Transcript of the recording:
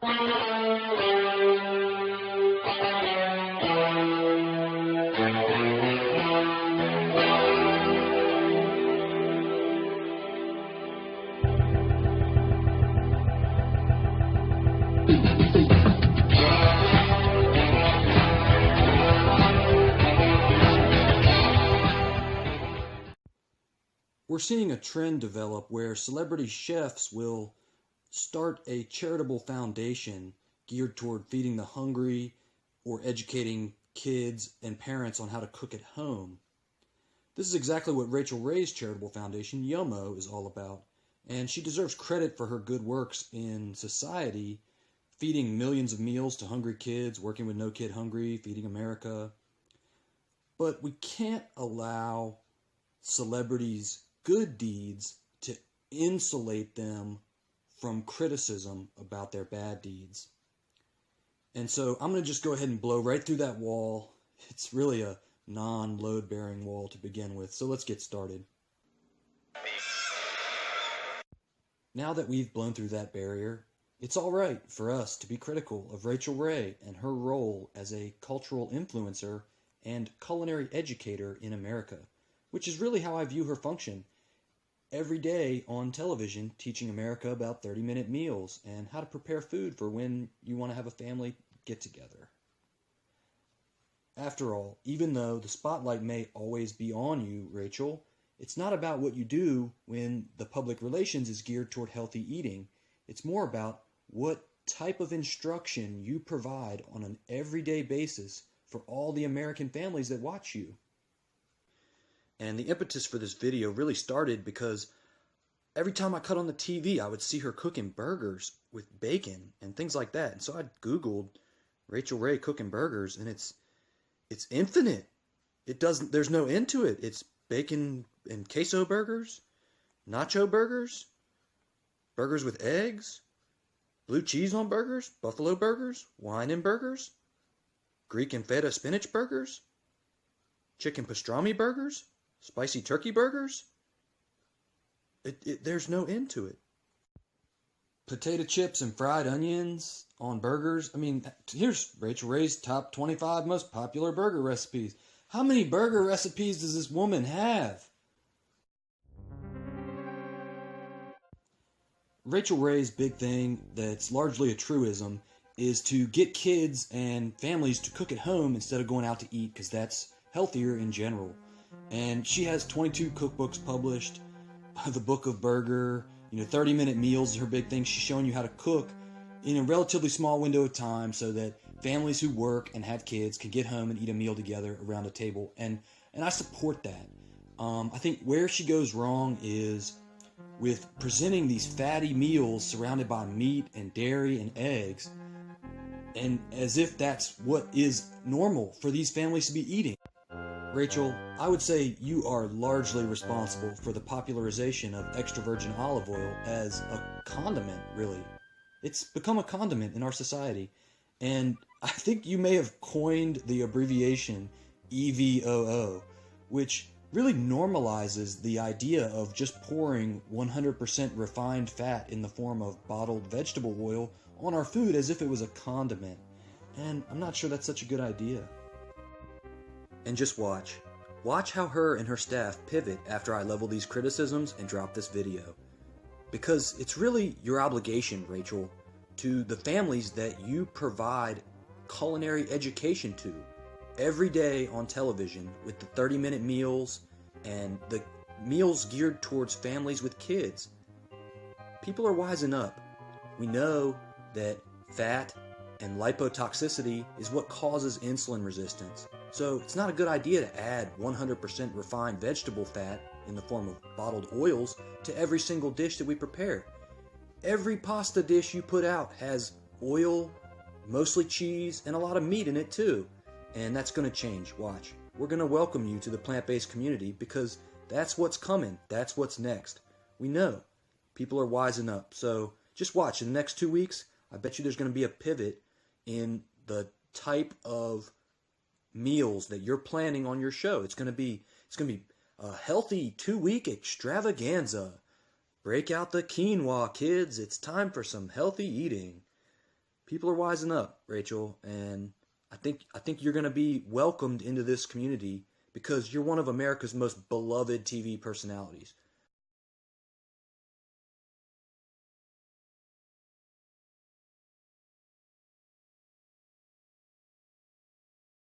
We're seeing a trend develop where celebrity chefs will start a charitable foundation geared toward feeding the hungry or educating kids and parents on how to cook at home. This is exactly what Rachael Ray's charitable foundation, YOMO, is all about, and she deserves credit for her good works in society, feeding millions of meals to hungry kids, working with No Kid Hungry, Feeding America. But we can't allow celebrities' good deeds to insulate them from criticism about their bad deeds. And so I'm going to just go ahead and blow right through that wall. It's really a non-load bearing wall to begin with. So let's get started. Now that we've blown through that barrier, it's all right for us to be critical of Rachael Ray and her role as a cultural influencer and culinary educator in America, which is really how I view her function. Every day on television, teaching America about 30-minute meals and how to prepare food for when you want to have a family get-together. After all, even though the spotlight may always be on you, Rachael, it's not about what you do when the public relations is geared toward healthy eating. It's more about what type of instruction you provide on an everyday basis for all the American families that watch you. And the impetus for this video really started because every time I cut on the TV, I would see her cooking burgers with bacon and things like that. And so I Googled Rachael Ray cooking burgers, and it's infinite. There's no end to it. It's bacon and queso burgers, nacho burgers, burgers with eggs, blue cheese on burgers, buffalo burgers, wine and burgers, Greek and feta spinach burgers, chicken pastrami burgers, spicy turkey burgers. There's no end to it. Potato chips and fried onions on burgers. I mean, here's Rachael Ray's top 25 most popular burger recipes. How many burger recipes does this woman have? Rachael Ray's big thing that's largely a truism is to get kids and families to cook at home instead of going out to eat, because that's healthier in general. And she has 22 cookbooks published, the Book of Burger, 30-minute meals is her big thing. She's showing you how to cook in a relatively small window of time so that families who work and have kids can get home and eat a meal together around a table. And I support that. I think where she goes wrong is with presenting these fatty meals surrounded by meat and dairy and eggs, and as if that's what is normal for these families to be eating. Rachael, I would say you are largely responsible for the popularization of extra virgin olive oil as a condiment, really. It's become a condiment in our society, and I think you may have coined the abbreviation EVOO, which really normalizes the idea of just pouring 100% refined fat in the form of bottled vegetable oil on our food as if it was a condiment. And I'm not sure that's such a good idea. And just watch. Watch how her and her staff pivot after I level these criticisms and drop this video. Because it's really your obligation, Rachael, to the families that you provide culinary education to every day on television with the 30-minute meals and the meals geared towards families with kids. People are wising up. We know that fat and lipotoxicity is what causes insulin resistance. So it's not a good idea to add 100% refined vegetable fat in the form of bottled oils to every single dish that we prepare. Every pasta dish you put out has oil, mostly cheese, and a lot of meat in it too. And that's going to change. Watch. We're going to welcome you to the plant-based community because that's what's coming. That's what's next. We know. People are wising up. So just watch. In the next 2 weeks, I bet you there's going to be a pivot in the type of meals that you're planning on your show. It's going to be a healthy 2-week extravaganza. Break out the quinoa, kids. It's time for some healthy eating. People are wising up, Rachel, and I think you're going to be welcomed into this community because you're one of America's most beloved TV personalities.